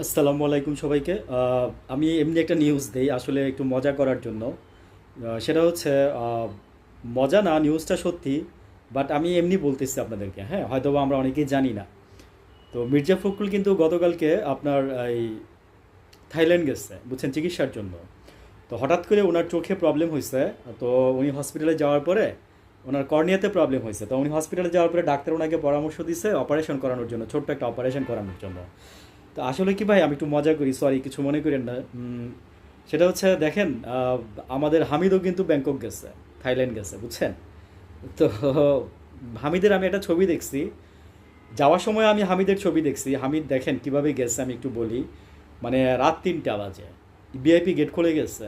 আসসালামু আলাইকুম সবাইকে। আমি এমনি একটা নিউজ দেই আসলে একটু মজা করার জন্য। সেটা হচ্ছে মজা না, নিউজটা সত্যি। বাট আমি এমনি বলতেছি আপনাদেরকে, হ্যাঁ, হয়তোবা আমরা অনেকেই জানি না। তো মির্জা ফখরুল কিন্তু গতকালকে আপনার এই থাইল্যান্ড গেছে, বুঝছেন, চিকিৎসার জন্য। তো হঠাৎ করে ওনার চোখে প্রবলেম হয়েছে। তো উনি হসপিটালে যাওয়ার পরে ওনার কর্নিয়াতে প্রবলেম হয়েছে। তো উনি হসপিটালে যাওয়ার পরে ডাক্তার ওনাকে পরামর্শ দিছে অপারেশন করানোর জন্য, ছোট্ট একটা অপারেশন করানোর জন্য। তো আসলে কি ভাই, আমি একটু মজা করি, সরি কিছু মনে করেন না। সেটা হচ্ছে দেখেন, আমাদের হামিদও কিন্তু ব্যাংকক গেছে, থাইল্যান্ড গেছে, বুঝছেন। তো হামিদের আমি একটা ছবি দেখছি, যাওয়ার সময় আমি হামিদের ছবি দেখছি। হামিদ দেখেন কিভাবে গেছে, আমি একটু বলি। মানে রাত 3টা বাজে, ভিআইপি গেট খুলে গেছে।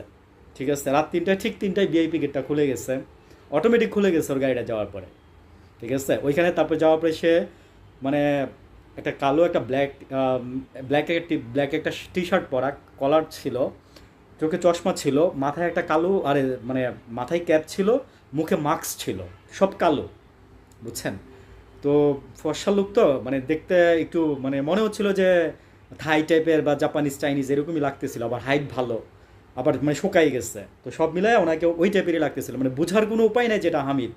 ঠিক আছে, রাত 3টায়, ঠিক 3টায় ভিআইপি গেটটা খুলে গেছে। অটোমেটিক খুলে গেছে ওর গাড়িটা যাওয়ার পরে। ঠিক আছে, ওইখানে তারপর যাওয়ার পরে সে মানে একটা কালো একটা ব্ল্যাক একটা টি শার্ট পরা, কলার ছিল, চোখে চশমা ছিল, মাথায় একটা কালো, আরে মানে মাথায় ক্যাপ ছিল, মুখে মাস্ক ছিল, সব কালো, বুঝছেন। তো ফর্সা লোক তো, মানে দেখতে একটু মানে মনে হচ্ছিল যে থাই টাইপের বা জাপানিজ চাইনিজ এরকমই লাগতেছিল। আবার হাইট ভালো, আবার মানে শোকাই গেছে। তো সব মিলায় ওনাকে ওই টাইপেরই লাগতেছিল, মানে বোঝার কোনো উপায় নাই যেটা হামিদ।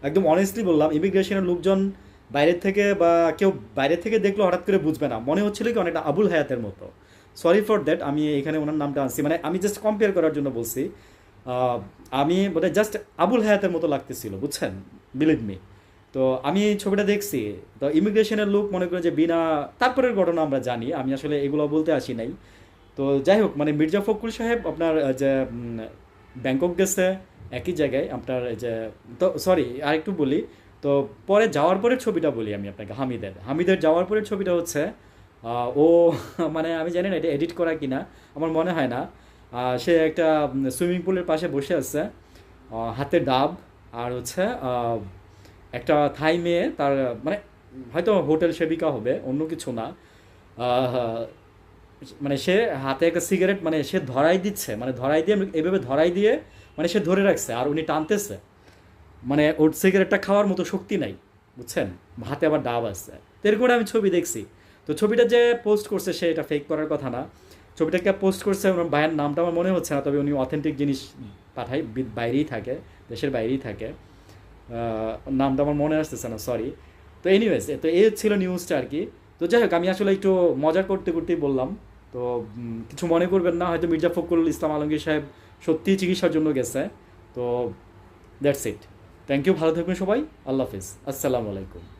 একদম অনেস্টলি বললাম, ইমিগ্রেশনের লোকজন বাইরের থেকে বা কেউ বাইরে থেকে দেখলে হঠাৎ করে বুঝবে না, মনে হচ্ছিল কি অনেকটা আবুল হায়াতের মতো। সরি ফর দ্যাট, আমি এখানে ওনার নামটা আনছি, মানে আমি জাস্ট কম্পেয়ার করার জন্য বলছি। আমি মানে জাস্ট আবুল হায়াতের মতো লাগতেছিল, বুঝছেন, বিলিভ মি। তো আমি এই ছবিটা দেখছি। তো ইমিগ্রেশনের লোক মনে করেন যে বিনা, তারপরের ঘটনা আমরা জানি, আমি আসলে এগুলো বলতে আসি নাই। তো যাই হোক, মানে মির্জা ফখরুল সাহেব আপনার যে ব্যাংকক গেছে, একই জায়গায় আপনার এই যে, তো সরি আরেকটু বলি। তো পরে যাওয়ার পরের ছবিটা বলি আমি আপনাকে, হামিদের হামিদের যাওয়ার পরের ছবিটা হচ্ছে ও মানে আমি জানি না এটা এডিট করা কিনা, আমার মনে হয় না। সে একটা সুইমিং পুলের পাশে বসে আছে, হাতে ডাব, আর হচ্ছে একটা থাই মেয়ে তার, মানে হয়তো হোটেল সেবিকা হবে, অন্য কিছু না। আহ, মানে সে হাতে একটা সিগারেট, মানে সে ধরাই দিচ্ছে, মানে ধরাই দিয়ে, এইভাবে ধরাই দিয়ে, মানে সে ধরে রাখছে আর উনি টানতেছে। মানে ওর সিগারেটটা খাওয়ার মতো শক্তি নাই, বুঝছেন। হাতে আবার ডাব আছে। তো এরকম করে আমি ছবি দেখছি। তো ছবিটা যে পোস্ট করছে সে এটা ফেক করার কথা না। ছবিটাকে পোস্ট করছে, ওনার ভাইয়ের নামটা আমার মনে হচ্ছে না, তবে উনি অথেন্টিক জিনিস পাঠায়, বাইরেই থাকে, দেশের বাইরেই থাকে। নামটা আমার মনে আসতেছে না, সরি। তো এনিওয়েজ, তো এই ছিল নিউজটা আর কি। তো যাই হোক, আমি আসলে একটু মজা করতে করতেই বললাম। তো কিছু মনে করবেন না, হয়তো মির্জা ফখরুল ইসলাম আলমগীর সাহেব সত্যিই চিকিৎসার জন্য গেছে। তো দ্যাটস ইট। থ্যাংক ইউ, ভালো থাকবেন সবাই। আল্লাহ হাফিজ, আসসালামু আলাইকুম।